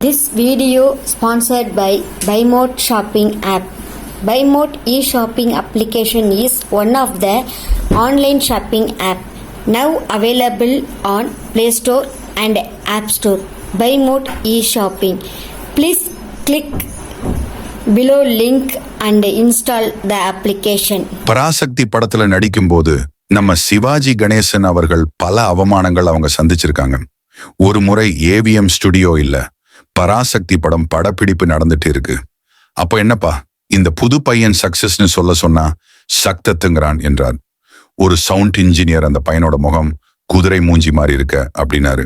This video sponsored by BuyMote shopping app. BuyMote e-shopping application is one of the online shopping app now available on Play Store and App Store. BuyMote e-shopping. Please click below link and install the application. Parasakthi படத்துல நடிக்கும்போது நம்ம சிவாஜி கணேசன் அவர்கள் பல அவமானங்கள் அவங்க சந்திச்சிருக்காங்க. ஒரு முறை AVM studio இல்ல, பராசக்தி படம் படப்பிடிப்பு நடந்துட்டு இருக்கு. அப்ப என்னப்பா இந்த புது பையன் சக்சஸ்னு சொல்ல சொன்னா சக்தத்துங்கிறான் என்றார். ஒரு சவுண்ட் இன்ஜினியர் அந்த பையனோட முகம் குதிரை மூஞ்சி மாதிரி இருக்க அப்படின்னாரு.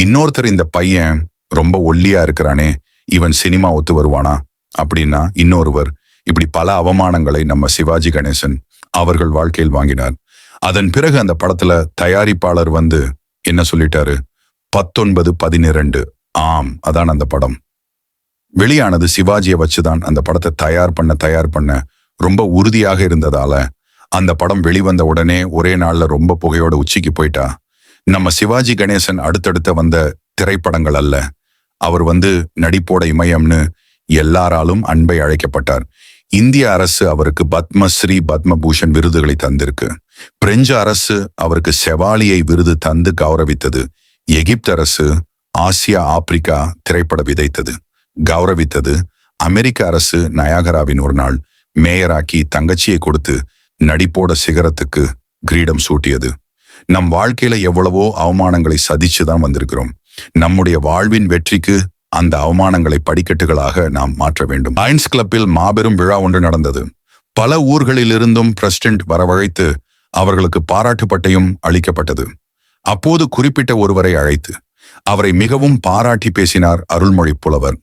இன்னொருத்தர் இந்த பையன் ரொம்ப ஒல்லியா இருக்கிறானே, இவன் சினிமா ஒத்து வருவானா அப்படின்னா இன்னொருவர். இப்படி பல அவமானங்களை நம்ம சிவாஜி கணேசன் அவர்கள் வாழ்க்கையில் வாங்கினார். அதன் பிறகு அந்த படத்துல தயாரிப்பாளர் வந்து என்ன சொல்லிட்டாரு, 19-12 ஆம் அதான் அந்த படம் வெளியானது. சிவாஜியை வச்சுதான் அந்த படத்தை தயார் பண்ண ரொம்ப உறுதியாக இருந்ததால அந்த படம் வெளிவந்த உடனே ஒரே நாள்ல ரொம்ப புகையோட உச்சிக்கு போயிட்டா. நம்ம சிவாஜி கணேசன் அடுத்தடுத்த வந்த திரைப்படங்கள் அல்ல, அவர் வந்து நடிப்போட இமயம்னு எல்லாராலும் அன்பை அழைக்கப்பட்டார். இந்திய அரசு அவருக்கு பத்மஸ்ரீ பத்மபூஷன் விருதுகளை தந்திருக்கு. பிரெஞ்சு அரசு அவருக்கு செவாலியை விருது தந்து கௌரவித்தது. எகிப்து அரசு ஆசியா ஆப்பிரிக்கா திரைப்பட விதைத்தது கௌரவித்தது. அமெரிக்க அரசு நயாகராவின் ஒரு நாள் மேயராக்கி தங்கச்சியை கொடுத்து நடிப்போட சிகரத்துக்கு கிரீடம் சூட்டியது. நம் வாழ்க்கையில எவ்வளவோ அவமானங்களை சதிச்சுதான் வந்திருக்கிறோம். நம்முடைய வாழ்வின் வெற்றிக்கு அந்த அவமானங்களை படிக்கட்டுகளாக நாம் மாற்ற வேண்டும். லயன்ஸ் கிளப்பில் மாபெரும் விழா ஒன்று நடந்தது. பல ஊர்களிலிருந்தும் பிரசிடென்ட் வரவழைத்து அவர்களுக்கு பாராட்டு பட்டையும் அளிக்கப்பட்டது. அப்போது குறிப்பிட்ட ஒருவரை அழைத்து அவரை மிகவும் பாராட்டி பேசினார் அருள்மொழி புலவர்.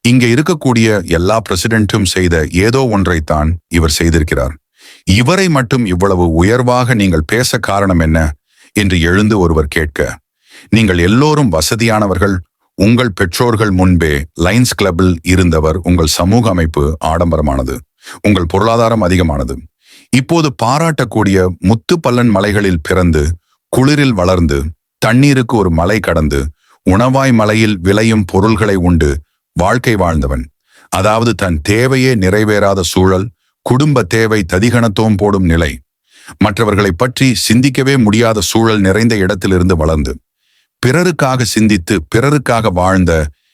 இங்க இருக்கக்கூடிய எல்லா பிரசிடென்ட்டும் செய்த ஏதோ ஒன்றைத்தான் இவர் செய்திருக்கிறார். இவரை மட்டும் இவ்வளவு உயர்வாக நீங்கள் பேச காரணம் என்ன என்று எழுந்து ஒருவர் கேட்க, நீங்கள் எல்லோரும் வசதியானவர்கள், உங்கள் பெற்றோர்கள் முன்பே லயன்ஸ் கிளப்பில் இருந்தவர், உங்கள் சமூக அமைப்பு ஆடம்பரமானது, உங்கள் பொருளாதாரம் அதிகமானது. இப்போது பாராட்டக்கூடிய முத்துப்பல்லன் மலைகளில் பிறந்து குளிரில் வளர்ந்து தண்ணீருக்கு ஒரு மலை கடந்து உணவாய் மலையில் விளையும் பொருள்களை உண்டு வாழ்க்கை வாழ்ந்தவன், அதாவது தன் தேவையே நிறைவேறாத சூழல், குடும்ப தேவை ததிகணத்துவம் போடும் நிலை, மற்றவர்களை பற்றி சிந்திக்கவே முடியாத சூழல் நிறைந்த இடத்திலிருந்து வளர்ந்து பிறருக்காக சிந்தித்து பிறருக்காக வாழ்ந்த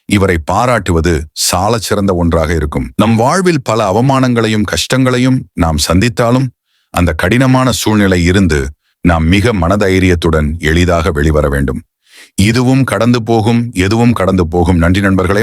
இவரை பாராட்டுவது சாலச் சிறந்த ஒன்றாக இருக்கும். நம் வாழ்வில் பல அவமானங்களையும் கஷ்டங்களையும் நாம் சந்தித்தாலும் அந்த கடினமான சூழ்நிலை இருந்து நாம் மிக மனதைரியத்துடன் எளிதாக வெளிவர வேண்டும். இதுவும் கடந்து போகும், எதுவும் கடந்து போகும். நன்றி நண்பர்களே.